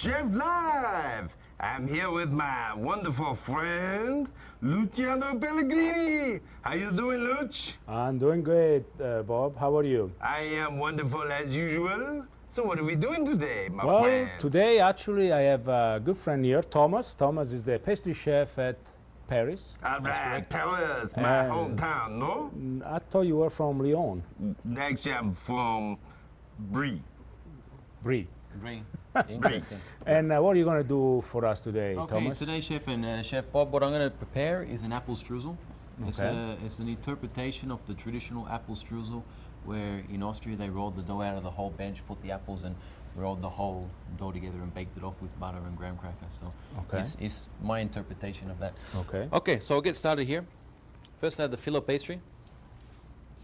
Chef Live! I'm here with my wonderful friend, Luciano Pellegrini. How you doing, Luch? I'm doing great, Bob. How are you? I am wonderful as usual. So what are we doing today, my Well, friend? today actually I have a good friend here, Thomas. Thomas is the pastry chef at Paris. All right, Paris, my hometown, no? I thought you were from Lyon. Actually, I'm from Brie. Brie. Brie. Interesting. And what are you going to do for us today, Okay, Thomas? today, Chef and Chef Bob, what I'm going to prepare is an apple streusel. Okay. It's an interpretation of the traditional apple streusel, where in Austria they rolled the dough out of the whole bench, put the apples and rolled the whole dough together and baked it off with butter and graham cracker. So this is my interpretation of that. Okay. Okay, so I'll get started here. First I have the filo pastry.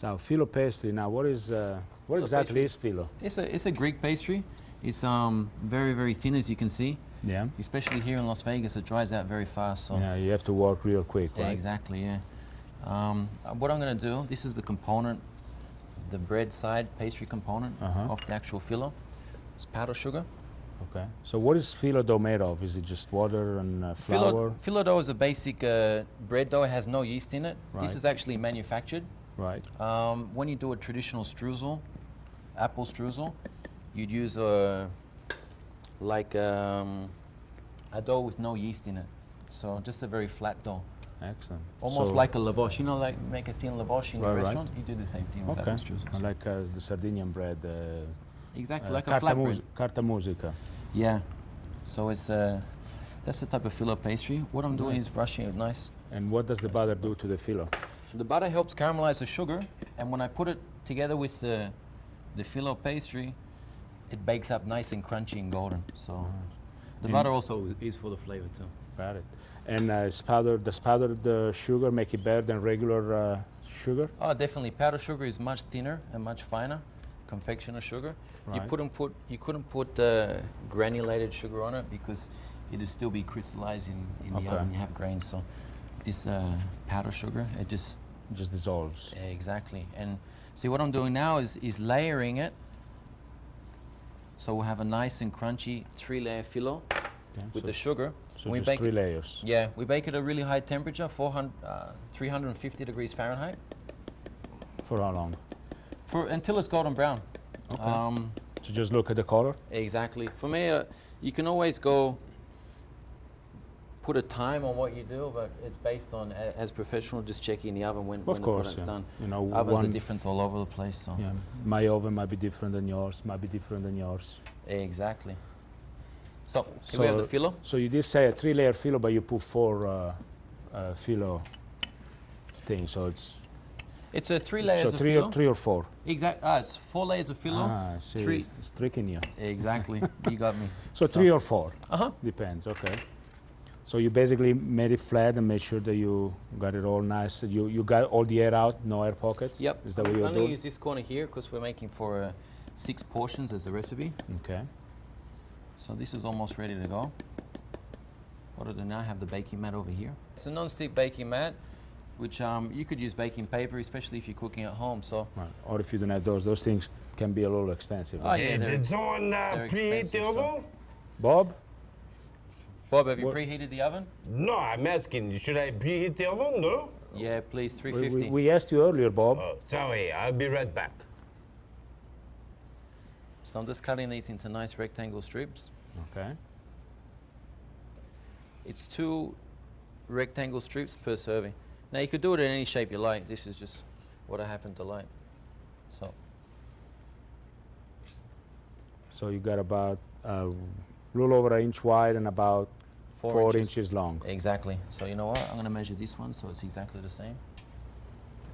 Now, filo pastry. Now, what exactly is filo? It's a Greek pastry. It's very, very thin, as you can see. Yeah. Especially here in Las Vegas, it dries out very fast. So Yeah, you have to work real quick, yeah, right? exactly, yeah. What I'm going to do, this is the component, the bread side pastry component of the actual filo. It's powdered sugar. Okay. So what is filo dough made of? Is it just water and flour? Filo dough is a basic bread dough. It has no yeast in it. Right. This is actually manufactured. Right. When you do a traditional streusel, apple streusel, you'd use a dough with no yeast in it. So just a very flat dough. Excellent. Almost So- like a lavash. You know, like make a thin lavash in a Right, right. restaurant? You do the same thing with Okay. apple streusels. Like the Sardinian bread. Exactly, like a flatbread. Carta musica. Yeah. So it's that's the type of filo pastry. What I'm doing is brushing it nice. And what does the butter do to the filo? The butter helps caramelize the sugar, and when I put it together with the filo pastry, it bakes up nice and crunchy and golden. So the butter also is for the flavor too. Got it. And does powdered sugar make it better than regular sugar? Oh, definitely. Powdered sugar is much thinner and much finer. Confectioner sugar. Right. You couldn't put granulated sugar on it because it'd still be crystallized in the oven. You have grains. So this powdered sugar, it just dissolves. exactly. And see what I'm doing now is layering it. So we'll have a nice and crunchy 3-layer filo with the sugar. So we just bake 3 layers. Yeah, we bake it at a really high temperature, 350 degrees Fahrenheit. For how long? Until it's golden brown. Okay. So just look at the color? Exactly. For me, you can always put a time on what you do, but it's based on, as professional, just checking the oven when the product's done. You know, Ovens are different all over the place. So. Yeah, my oven might be different than yours, might be different than yours. Exactly. So, here we have the filo. So you did say a 3-layer filo, but you put 4 filo things, so It's a 3 layers so of three filo. Or 3 or 4? Exactly. It's 4 layers of filo. I see. 3. It's tricking you. Exactly. You got me. So 3 or 4? Uh-huh. Depends, okay. So you basically made it flat and made sure that you got it all nice. You got all the air out, no air pockets? Yep. Is that what you're I'm going doing? to use this corner here because we're making for 6 portions as a recipe. Okay. So this is almost ready to go. What I do now, I have the baking mat over here. It's a non-stick baking mat, which you could use baking paper, especially if you're cooking at home. So. Right. Or if you don't have those things can be a little expensive. Oh, yeah, Did someone preheat the oven? Bob? Bob, have you preheated the oven? No, I'm asking, should I preheat the oven? No? Yeah, please, 350. We asked you earlier, Bob. Oh, sorry, I'll be right back. So I'm just cutting these into nice rectangle strips. Okay. It's 2 rectangle strips per serving. Now you could do it in any shape you like. This is just what I happen to like. So you got about a little over 1 inch wide and about 4 inches long. Exactly. So you know what? I'm going to measure this one so it's exactly the same.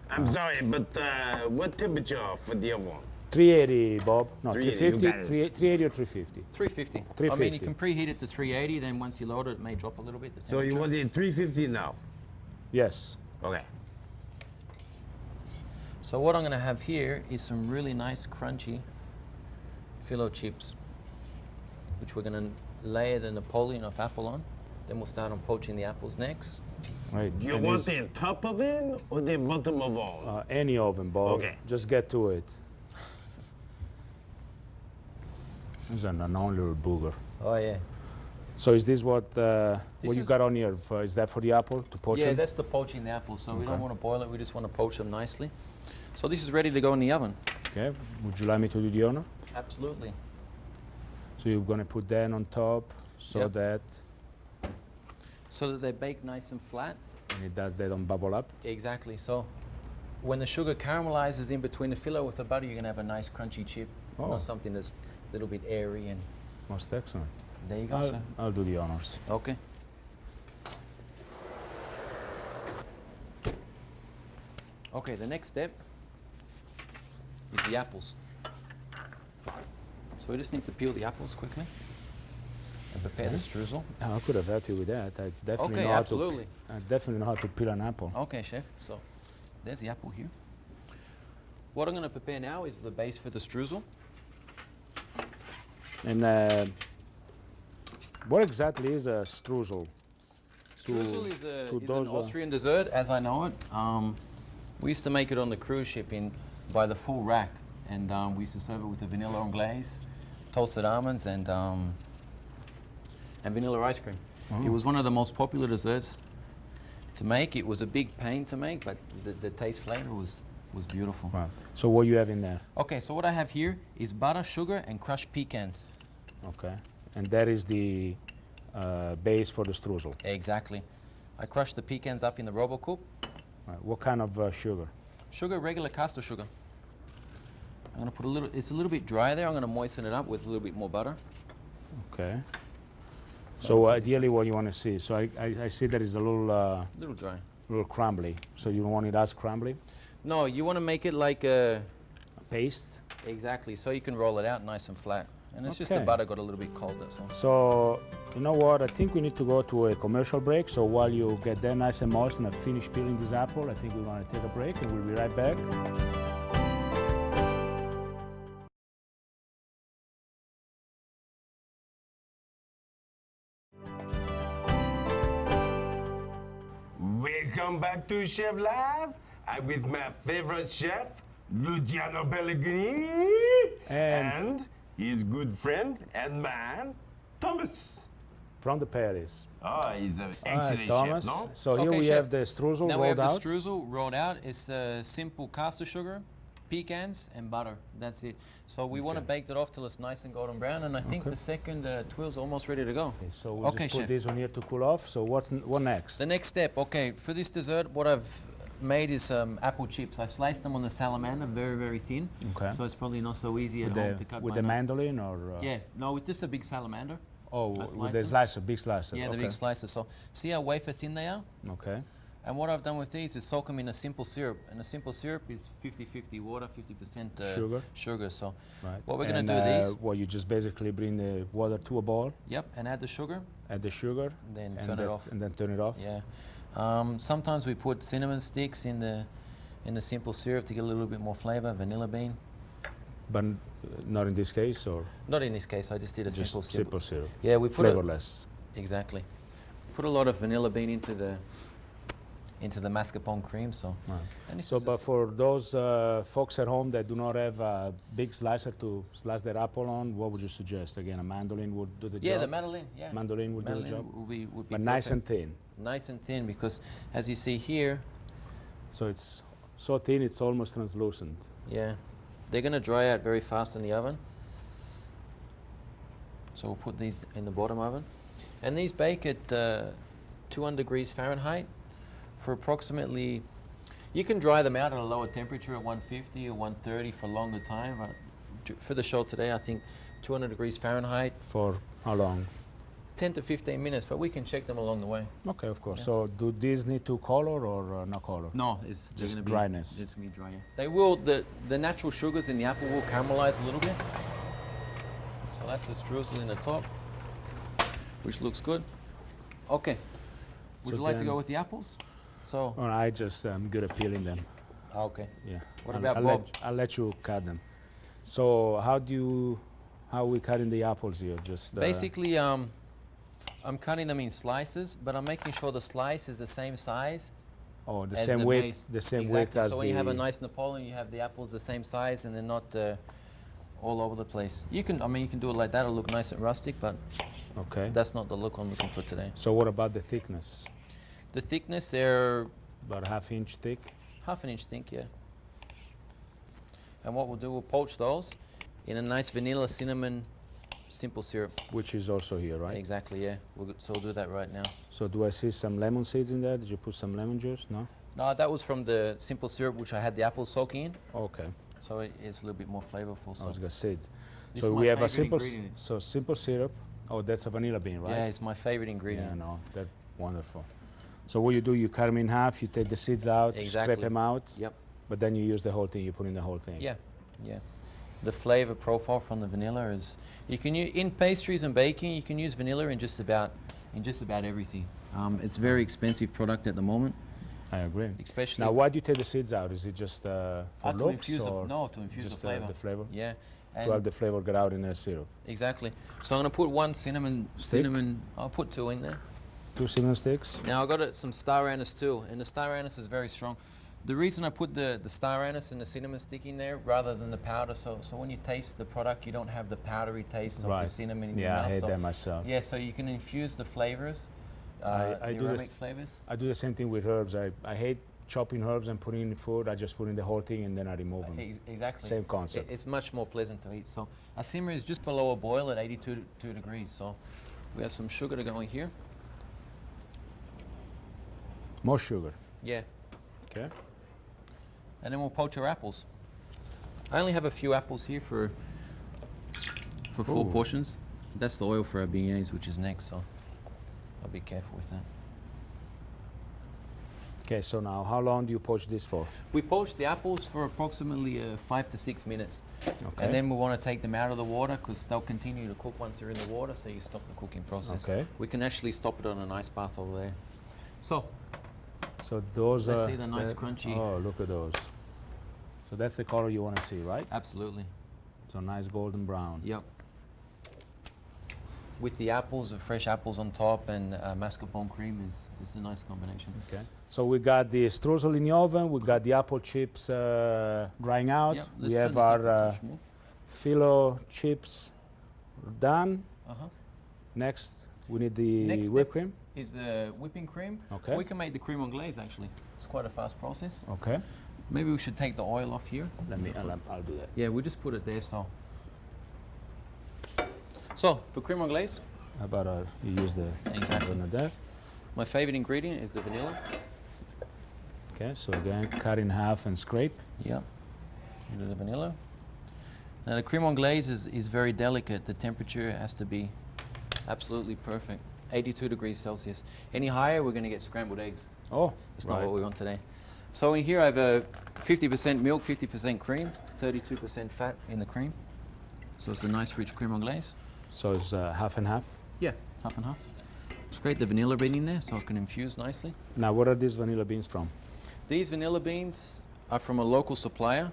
I'm sorry, but what temperature for the oven? 380, Bob. No, 380, 350. 380 or 350? 350. 350. I mean, you can preheat it to 380, then once you load it, it may drop a little bit. The So you want it 350 now? Yes. Okay. So what I'm going to have here is some really nice crunchy filo chips, which we're going to layer the Napoleon of apple on. Then we'll start on poaching the apples next. Right. You want the top oven or the bottom of all? Any oven, Bob. Okay. Just get to it. It's an unknown little booger. Oh yeah. So is this what you is- got on here? Is that for the apple to poach Yeah, them? that's the poaching the apples. So we Okay. don't want to boil it. We just want to poach them nicely. So this is ready to go in the oven. Okay. Would you like me to do the honor? Absolutely. So you're gonna put that on top so Yep. that So that they bake nice and flat. they don't bubble up. Exactly. So when the sugar caramelizes in between the filler with the butter, you're gonna have a nice crunchy chip. Oh. Not something that's a little bit airy. And Most excellent. there you go, sir. I'll do the honors. Okay. Okay, the next step is the apples. So we just need to peel the apples quickly and prepare the streusel. I could have helped you with that. I definitely Okay, know absolutely. I definitely know how to peel an apple. Okay, chef. So there's the apple here. What I'm going to prepare now is the base for the streusel. And what exactly is a streusel? Streusel is an those, Austrian dessert, as I know it. We used to make it on the cruise ship by the full rack, and we used to serve it with the vanilla anglaise, toasted almonds, and vanilla ice cream. It was one of the most popular desserts to make. It was a big pain to make, but the taste flavor was beautiful. Right. So what you have in there? Okay, so what I have here is butter, sugar, and crushed pecans. Okay. And that is the base for the streusel. Exactly. I crushed the pecans up in the RoboCoop. Right. What kind of sugar? Sugar, regular caster sugar. I'm going to put a little, it's a little bit dry there. I'm going to moisten it up with a little bit more butter. Okay. So ideally what you want to see. So I see that it's a Little dry. little crumbly. So you don't want it as crumbly? No, you want to make it like a... Paste? Exactly, so you can roll it out nice and flat. And it's just the Okay. butter got a little bit cold, that's all. So, you know what? I think we need to go to a commercial break. So while you get that nice and moist and I finish peeling this apple, I think we're going to take a break and we'll be right back. Welcome back to Chef Live. I'm with my favorite chef, Luciano Pellegrini, and his good friend and man, Thomas. From the Paris. Oh, he's an All right, excellent Thomas. chef, no? So here Okay, we chef. have the streusel Now we have rolled the out. streusel rolled out. It's simple caster sugar, pecans, and butter. That's it. So we want to bake it off till it's nice and golden brown. And I think the second twill's almost ready to go. Okay, so we'll Okay, just put chef. this on here to cool off. So what next? The next step, okay, for this dessert, what I've made is apple chips. I sliced them on the salamander, very, very thin. Okay. So it's probably not so easy with at home to cut with by the knife. mandolin or? Yeah, no, with just a big salamander. Oh, I with sliced the them. slicer, big slicer. Yeah, the okay. big slices. So see how wafer thin they are? Okay. And what I've done with these is soak them in a simple syrup. And a simple syrup is 50-50 water, 50% Sugar. So Right. what we're going to And, do is, well, you just basically bring the water to a boil, yep, and add the sugar, add the sugar, and then and turn it off. and then turn it off. Yeah. Sometimes we put cinnamon sticks in the simple syrup to get a little bit more flavor, vanilla bean. But not in this case, or Not in this case, I just did a just simple syrup. simple syrup, Yeah, we put flavorless. exactly. Put a lot of vanilla bean into the mascarpone cream, so. Right. And it's So, just but for those folks at home that do not have a big slicer to slice their apple on, what would you suggest? Again, a mandolin would do the job? yeah, the mandolin, yeah. Mandolin would do the Mandolin job? would be But nice perfect. and thin. Nice and thin, because as you see here, So it's so thin it's almost translucent. yeah, they're going to dry out very fast in the oven. So we'll put these in the bottom oven. And these bake at 200 degrees Fahrenheit for approximately, you can dry them out at a lower temperature at 150 or 130 for a longer time. But for the show today, I think 200 degrees Fahrenheit, For how long? 10 to 15 minutes, but we can check them along the way. Okay, of course. Yeah. So do these need to color or no color? No, it's they're Just gonna be, dryness. It's going to be dry. Yeah. They will, the natural sugars in the apple will caramelize a little bit. So that's the streusel in the top, which looks good. Okay. Would So you like to then- go with the apples? So, Oh, I just am good at peeling them. okay. Yeah. What I'll, about I'll Bob? I'll let you cut them. So how are we cutting the apples here? Just Basically, I'm cutting them in slices, but I'm making sure the slice is the same size oh, the as same the width, base. the same Exactly. width as So when you have a the- nice Napoleon, you have the apples the same size, and they're not all over the place. You can, I mean, you can do it like that. It'll look nice and rustic, but Okay. that's not the look I'm looking for today. So what about the thickness? The thickness, they're About a ½ inch thick. ½ inch thick, yeah. And what we'll do, we'll poach those in a nice vanilla cinnamon simple syrup. Which is also here, right? Exactly, yeah. So we'll do that right now. So do I see some lemon seeds in there? Did you put some lemon juice? No? No, that was from the simple syrup which I had the apples soaking in. Okay. So it's a little bit more flavorful. I was gonna seeds. This So is we my have a favorite simple, ingredient. so simple syrup. Oh, that's a vanilla bean, right? Yeah, it's my favorite Yeah, ingredient. no, that's wonderful. So what you do, you cut them in half, you take the seeds out, Exactly. scrape them out, Yep. but then you use the whole thing, you put in the whole thing. Yeah, yeah. The flavor profile from the vanilla is, you can use, in pastries and baking, you can use vanilla in just about everything. It's a very expensive product at the moment, I agree. especially Now, why do you take the seeds out? Is it just for to looks infuse or to infuse the just flavor. the flavor? Yeah, To have and the flavor get out in the syrup. exactly. So I'm gonna put one cinnamon. I'll put 2 in there. 2 cinnamon sticks. Now I got some star anise too, and the star anise is very strong. The reason I put the star anise and the cinnamon stick in there rather than the powder, so when you taste the product, you don't have the powdery taste of the Right. cinnamon in your Yeah, mouth. I hate so, that myself. yeah, so you can infuse the flavors, I the do aromatic this- flavors. I do the same thing with herbs. I hate chopping herbs and putting in food. I just put in the whole thing and then I remove them. Exactly. Same concept. It's much more pleasant to eat. So a simmer is just below a boil at 82 degrees. So we have some sugar to go in here. More sugar. Yeah. Okay. And then we'll poach our apples. I only have a few apples here for 4 Ooh. portions. That's the oil for our beignets, which is next, so I'll be careful with that. Okay, so now how long do you poach this for? We poach the apples for approximately 5 to 6 minutes. Okay. And then we want to take them out of the water because they'll continue to cook once they're in the water, so you stop the cooking process. Okay. We can actually stop it on an ice bath over there. So, So those Let's are see the nice crunchy- Oh, look at those. So that's the color you want to see, right? absolutely. So nice golden brown. Yep. With the apples, the fresh apples on top, and mascarpone cream is a nice combination. Okay. So we got the streusel in the oven. We got the apple chips drying out. Yep, We let's turn have this up our a touch more. phyllo chips done. Uh-huh. Next, we need the Next whipped step. cream. Is the whipping cream. Okay. We can make the cream anglaise actually. It's quite a fast process. Okay. Maybe we should take the oil off here. I'll do that. Yeah, we just put it there, so. So, for cream anglaise, How about you use the Exactly. one there? my favorite ingredient is the vanilla. Okay. So again, cut in half and scrape. Yep. Do the vanilla. Now the cream anglaise is very delicate. The temperature has to be absolutely perfect. 82 degrees Celsius. Any higher, we're going to get scrambled eggs. Oh, It's not what we want today. So in here I have a 50% milk, 50% cream, 32% fat in the cream. So it's a nice rich cream anglaise. So it's half and half. Yeah, half and half. Scrape the vanilla bean in there so it can infuse nicely. Now, what are these vanilla beans from? These vanilla beans are from a local supplier.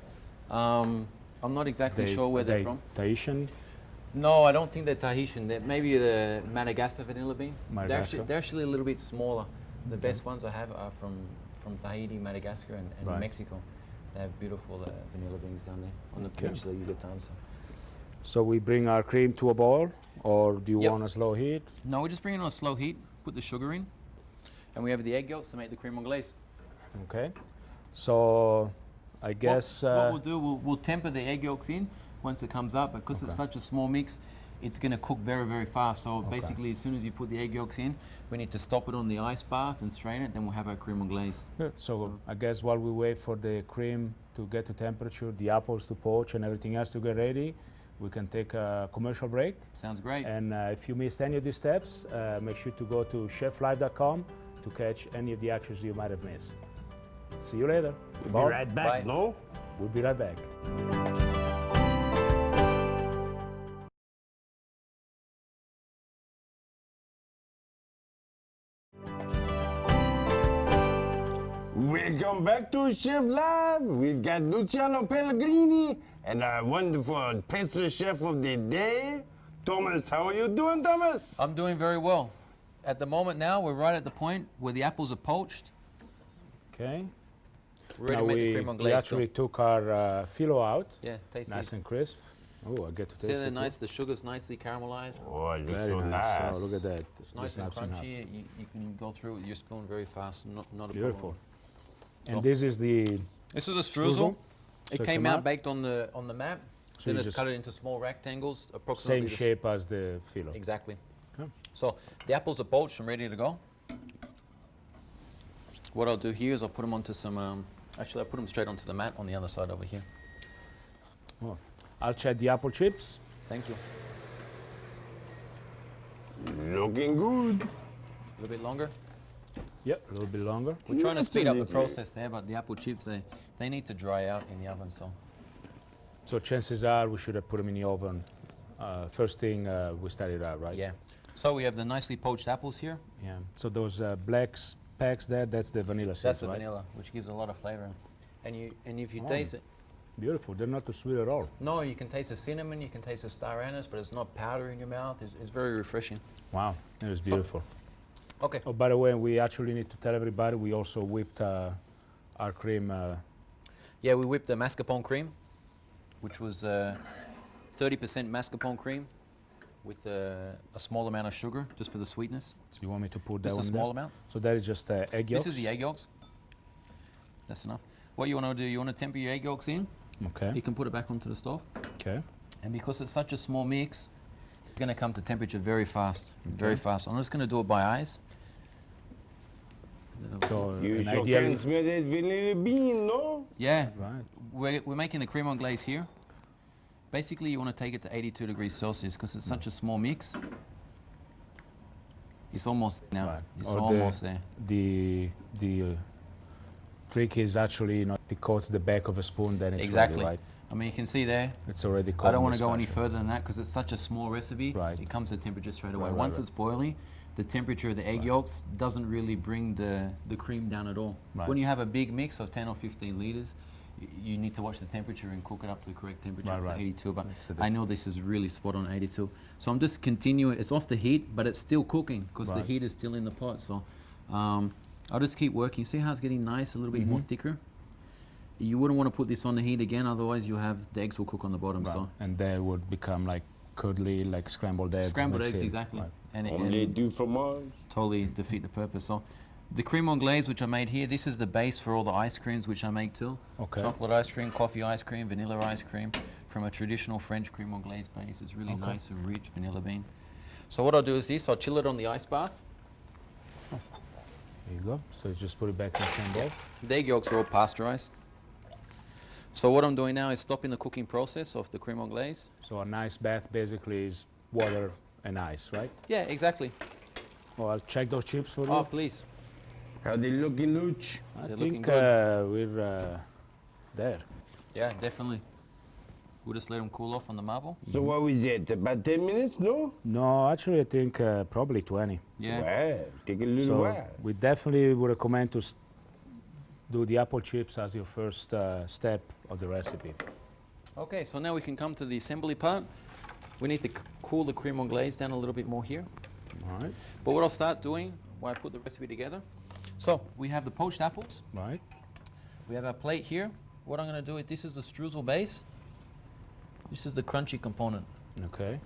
I'm not exactly sure where they're from. Tahitian. No, I don't think they're Tahitian. They're maybe the Madagascar vanilla bean. Madagascar. They're actually a little bit smaller. The best ones I have are from Tahiti, Madagascar, and Right. Mexico. They have beautiful vanilla beans down there on the peninsula Yucatan. So. So we bring our cream to a boil, or do you Yep. want a slow heat? No, we just bring it on a slow heat, put the sugar in, and we have the egg yolks to make the cream anglaise. Okay. So I guess what we'll do, we'll temper the egg yolks in once it comes up, because it's Okay. such a small mix, it's going to cook very, very fast. So basically, as soon as you put the egg yolks in, we need to stop it on the ice bath and strain it, then we'll have our cream anglaise. good. So I guess while we wait for the cream to get to temperature, the apples to poach, and everything else to get ready, we can take a commercial break. Sounds great. And if you missed any of these steps, make sure to go to cheflive.com to catch any of the actions you might have missed. See you later. We'll Bob, be right back, Bye. no? We'll be right back. Welcome back to Chef Live. We've got Luciano Pellegrini and our wonderful pastry chef of the day, Thomas. How are you doing, Thomas? I'm doing very well. At the moment now, we're right at the point where the apples are poached. Okay. We're ready Now to make the cream we anglaise. actually took our phyllo out, yeah, taste nice these. and crisp. Oh, I get to taste See, it. they're too. nice. The sugar's nicely caramelized. Oh, it looks Very so nice. nice. Oh, look at that. It's nice and crunchy. You can go through it with your spoon very fast. Not a Beautiful. problem. And So- this is the This is a streusel. streusel. So It it came come out out? baked on the mat. So Then you it's just- cut it into small rectangles, approximately same the s- shape as the filo. Exactly. Okay. So the apples are poached and ready to go. What I'll do here is I'll put them onto some. Actually, I'll put them straight onto the mat on the other side over here. Oh. I'll check the apple chips. Thank you. Looking good. A little bit longer. Yep, a little bit longer. We're trying to speed up the Absolutely. process there, but the apple chips they need to dry out in the oven. So So chances are we should have put them in the oven first thing we started out, right? yeah. So we have the nicely poached apples here. Yeah. So those black packs there, that's the vanilla That's essence, the right? vanilla, which gives a lot of flavor. And if you Oh. taste it, Beautiful. They're not too sweet at all. no, you can taste the cinnamon, you can taste the star anise, but it's not powder in your mouth. It's very refreshing. Wow, it was beautiful. Okay. Oh, by the way, we actually need to tell everybody we also whipped our cream. Yeah, we whipped the mascarpone cream, which was 30% mascarpone cream with a small amount of sugar, just for the sweetness. So you want me to put that Just a one small there? amount. So that is just egg yolks? This is the egg yolks. That's enough. What you want to do, you want to temper your egg yolks in. Okay. You can put it back onto the stove. Okay. And because it's such a small mix, it's going to come to temperature very fast. Very fast. I'm just going to do it by eyes. So You an sure ideal can smell that vanilla bean, no? Yeah, right. we're making the creme anglaise here. Basically, you want to take it to 82 degrees Celsius because it's such a small mix. It's almost now. Right. It's Or almost there. The trick is actually not to coat the back of a spoon, then it's Exactly. ready, right? I mean, you can see there. It's already coated. I don't want to go any further than that because it's such a small recipe. Right. It comes to temperature straight away. Right, right, Once right. it's boiling, the temperature of the egg yolks doesn't really bring the cream down at all. Right. When you have a big mix of 10 or 15 liters, you need to watch the temperature and cook it up to the correct temperature, Right, up to right. 82. But Makes a I know this is really spot on 82. So I'm just continuing. It's off the heat, but it's still cooking because the Right. heat is still in the pot. So I'll just keep working. See how it's getting nice, a little bit more thicker? You wouldn't want to put this on the heat again, otherwise the eggs will cook on the bottom. Right. So And they would become like curdly, like scrambled eggs. scrambled mixed eggs, in. exactly. Right. And it Omelette du fromage. totally defeat the purpose. So the creme anglaise which I made here, this is the base for all the ice creams which I make too. Okay. Chocolate ice cream, coffee ice cream, vanilla ice cream from a traditional French creme anglaise base. It's really nice and rich, vanilla bean. So what I'll do is this, I'll chill it on the ice bath. There you go. So just put it back in the same bowl. The egg yolks are all pasteurized. So what I'm doing now is stopping the cooking process of the creme anglaise. So a nice bath basically is water and ice, right? Yeah, exactly. Well, I'll check those chips for you. Oh, please. How they looking, Luch? I they're looking think good. we're there. Yeah, definitely. We'll just let them cool off on the marble. So what was it? About 10 minutes, no? No, actually, I think probably 20. Yeah. Well, take a little So while. we definitely would recommend to do the apple chips as your first step of the recipe. Okay, so now we can come to the assembly part. We need to cool the creme anglaise down a little bit more here. All right, But what I'll start doing while I put the recipe together. So we have the poached apples. right. We have our plate here. What I'm going to do is this is the streusel base. This is the crunchy component. Okay.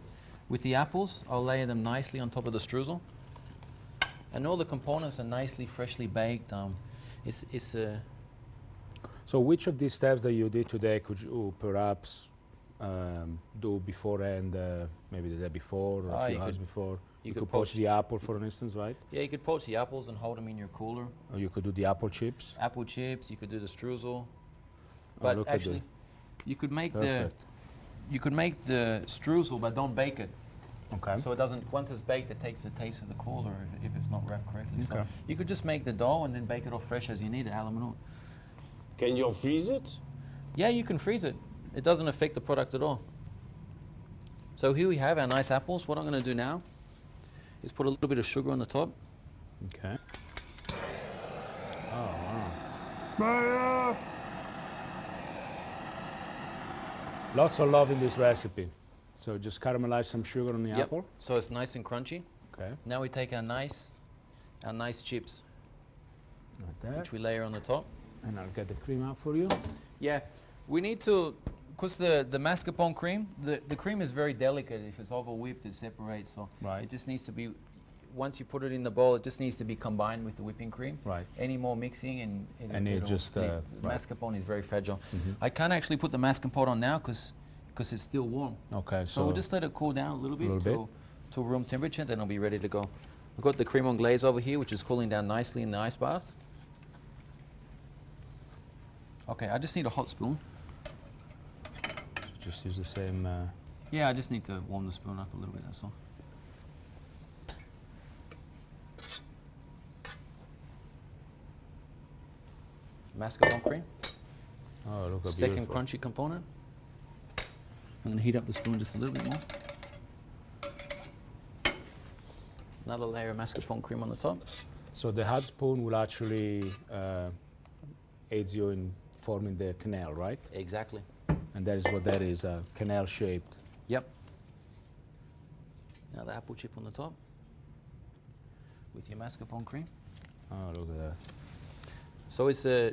With the apples, I'll layer them nicely on top of the streusel. And all the components are nicely, freshly baked. So which of these steps that you did today could you perhaps do beforehand, maybe the day before or a few you hours could- before? you You could could poach poach- the apple, for instance, right? Yeah, you could poach the apples and hold them in your cooler. Or you could do the apple chips. Apple chips, you could do the streusel. Oh, But look at actually, you could make Perfect. you could make the streusel, but don't bake it. Okay. So it doesn't. Once it's baked, it takes the taste of the cooler if it's not wrapped correctly. So Okay. you could just make the dough and then bake it off fresh as you need it, a la minute. Can you freeze it? Yeah, you can freeze it. It doesn't affect the product at all. So here we have our nice apples. What I'm going to do now is put a little bit of sugar on the top. Okay. Fire! Lots of love in this recipe. So just caramelize some sugar on the apple. So it's nice and crunchy. Okay. Now we take our nice chips, Like that. which we layer on the top. And I'll get the cream out for you. Yeah, we need to because the mascarpone cream, the cream is very delicate. If it's over whipped, it separates. So Right. it just needs to be, once you put it in the bowl, it just needs to be combined with the whipping cream. Right. Any more mixing and it it'll just, split. The right. mascarpone is very fragile. I can't actually put the mascarpone on now because it's still warm. Okay, So we'll just let it cool down a little bit, little to room temperature, then it'll be ready to go. We've got the cream on glaze over here, which is cooling down nicely in the ice bath. Okay, I just need a hot spoon. just use the same. Yeah, I just need to warm the spoon up a little bit, that's all. Mascarpone cream, Oh, look how second beautiful. crunchy component. I'm going to heat up the spoon just a little bit more. Another layer of mascarpone cream on the top. So the hot spoon will actually aid you in forming the canal, right? Exactly. And that is what that is, canal shaped. Yep. Now the apple chip on the top with your mascarpone cream. Oh, look at that. So it's a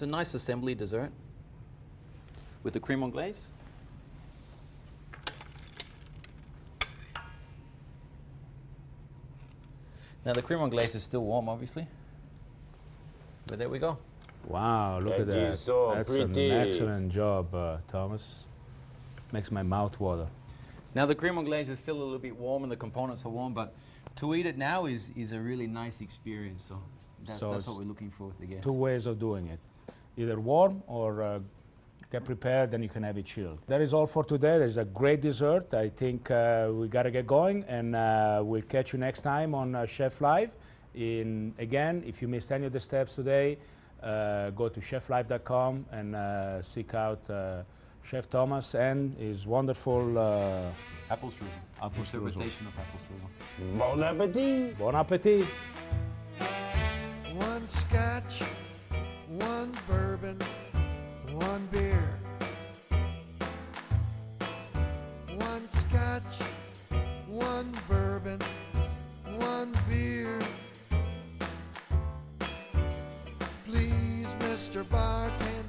nice assembly dessert with the cream on glaze. Now the cream on glaze is still warm, obviously, but there we go. Wow, look at That that. is so That's pretty. an excellent job, Thomas. Makes my mouth water. Now the cream on glaze is still a little bit warm and the components are warm, but to eat it now is a really nice experience. So that's So what it's we're looking for with the guests. Two ways of doing it. Either warm or get prepared, then you can have it chilled. That is all for today. There's a great dessert. I think we got to get going, and we'll catch you next time on Chef Live. Again, if you missed any of the steps today, go to cheflive.com and seek out Chef Thomas and his wonderful Apple streusel. apple streusel. Interpretation of apple streusel. Bon appetit! Bon appetit! One scotch, one bourbon, one beer. One scotch, one bourbon, one beer. Please, Mr. Bartender.